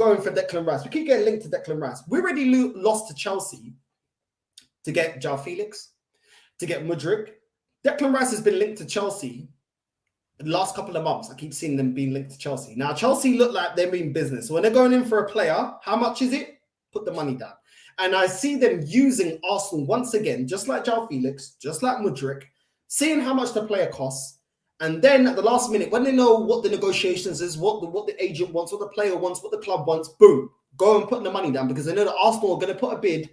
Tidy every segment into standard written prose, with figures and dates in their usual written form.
going for Declan Rice. We keep getting linked to Declan Rice. We already lost to Chelsea to get João Felix, to get Mudryk. Declan Rice has been linked to Chelsea the last couple of months. I keep seeing them being linked to Chelsea. Now, Chelsea look like they're in business. So when they're going in for a player, how much is it? Put the money down. And I see them using Arsenal once again, just like João Felix, just like Mudryk, seeing how much the player costs. And then at the last minute, when they know what the negotiations is, what the agent wants, what the player wants, what the club wants, boom, go and put the money down, because they know that Arsenal are going to put a bid,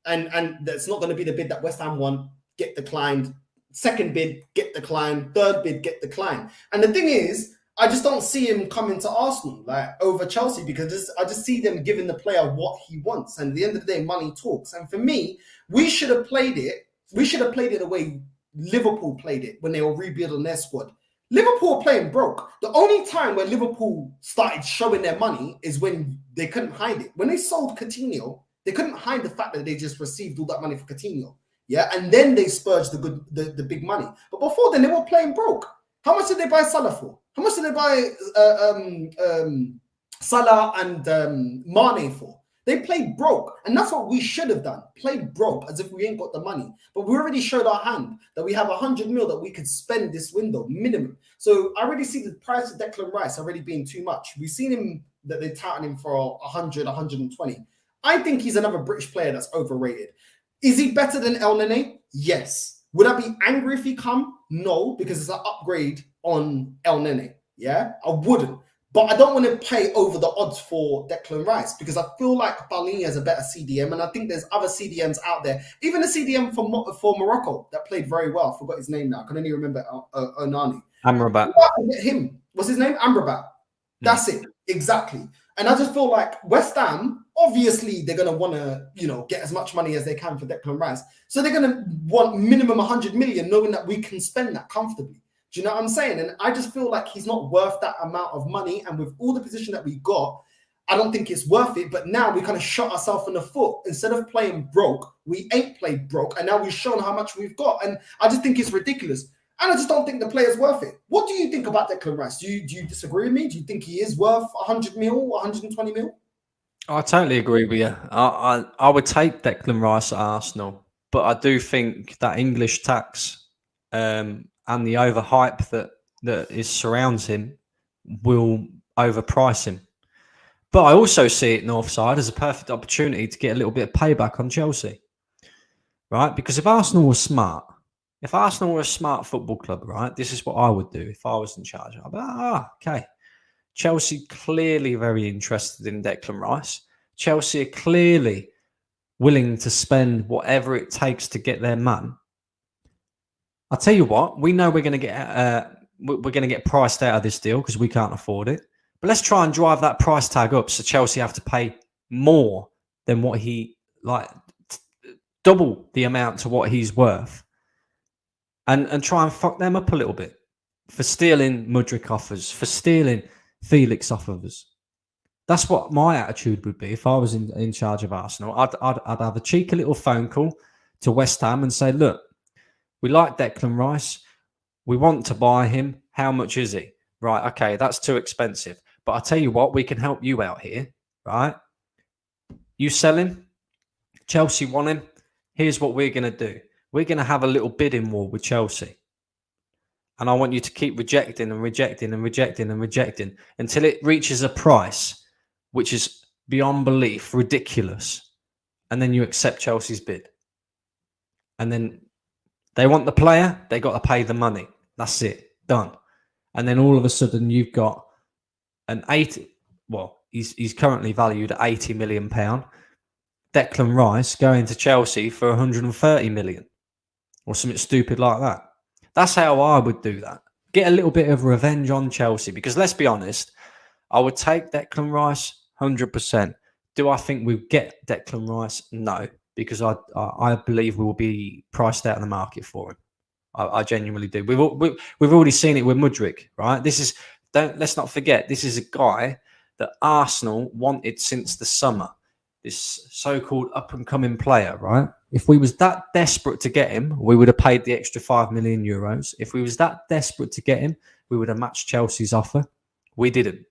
and that's not going to be the bid that West Ham want, get declined. Second bid, get declined. Third bid, get declined. And the thing is, I just don't see him coming to Arsenal like over Chelsea, because I just see them giving the player what he wants. And at the end of the day, money talks. And for me, we should have played it. We should have played it the way Liverpool played it when they were rebuilding their squad. Liverpool are playing broke. The only time where Liverpool started showing their money is when they couldn't hide it. When they sold Coutinho, they couldn't hide the fact that they just received all that money for Coutinho. Yeah, and then they spurged the big money. But before then, they were playing broke. How much did they buy Salah for? How much did they buy Salah and Mane for? They played broke, and that's what we should have done. Played broke, as if we ain't got the money. But we already showed our hand that we have 100 mil that we could spend this window, minimum. So I already see the price of Declan Rice already being too much. We've seen him, that they're touting him for 100, 120. I think he's another British player that's overrated. Is he better than El Nene? Yes. Would I be angry if he come? No, because it's an upgrade on El Nene. Yeah, I wouldn't. But I don't want to pay over the odds for Declan Rice, because I feel like Palhinha is a better CDM, and I think there's other CDMs out there. Even a CDM for Morocco that played very well. I forgot his name now. I can only remember Onani. Amrabat. Him. What's his name? Amrabat. That's it. Exactly. And I just feel like West Ham, obviously, they're going to want to, get as much money as they can for Declan Rice. So they're going to want minimum 100 million, knowing that we can spend that comfortably. Do you know what I'm saying? And I just feel like he's not worth that amount of money. And with all the position that we got, I don't think it's worth it. But now we kind of shot ourselves in the foot. Instead of playing broke, we ain't played broke. And now we've shown how much we've got. And I just think it's ridiculous. And I just don't think the player's worth it. What do you think about Declan Rice? Do you disagree with me? Do you think he is worth 100 mil, 120 mil? I totally agree with you. I would take Declan Rice at Arsenal, but I do think that English tax and the overhype that surrounds him will overprice him. But I also see it north side as a perfect opportunity to get a little bit of payback on Chelsea, right? Because if Arsenal was smart, if Arsenal were a smart football club, right, this is what I would do if I was in charge. I'd be okay. Chelsea clearly very interested in Declan Rice. Chelsea are clearly willing to spend whatever it takes to get their man. I'll tell you what, we know we're going to get priced out of this deal because we can't afford it. But let's try and drive that price tag up so Chelsea have to pay more than what double the amount to what he's worth. And try and fuck them up a little bit for stealing Mudryk offers, for stealing Felix offers. That's what my attitude would be if I was in charge of Arsenal. I'd have a cheeky little phone call to West Ham and say, look, we like Declan Rice. We want to buy him. How much is he? Right, okay, that's too expensive. But I'll tell you what, we can help you out here, right? You sell him. Chelsea want him. Here's what we're going to do. We're going to have a little bidding war with Chelsea. And I want you to keep rejecting and rejecting and rejecting and rejecting until it reaches a price which is beyond belief, ridiculous. And then you accept Chelsea's bid. And then they want the player, they got to pay the money. That's it. Done. And then all of a sudden you've got an 80... Well, he's currently valued at £80 million. Declan Rice going to Chelsea for 130 million. Or something stupid like that. That's how I would do that. Get a little bit of revenge on Chelsea. Because let's be honest, I would take Declan Rice 100%. Do I think we get Declan Rice? No. Because I believe we will be priced out of the market for him. I genuinely do. We've already seen it with Mudryk, right? Let's not forget, this is a guy that Arsenal wanted since the summer. This so-called up-and-coming player, right? If we was that desperate to get him, we would have paid the extra €5 million. If we was that desperate to get him, we would have matched Chelsea's offer. We didn't.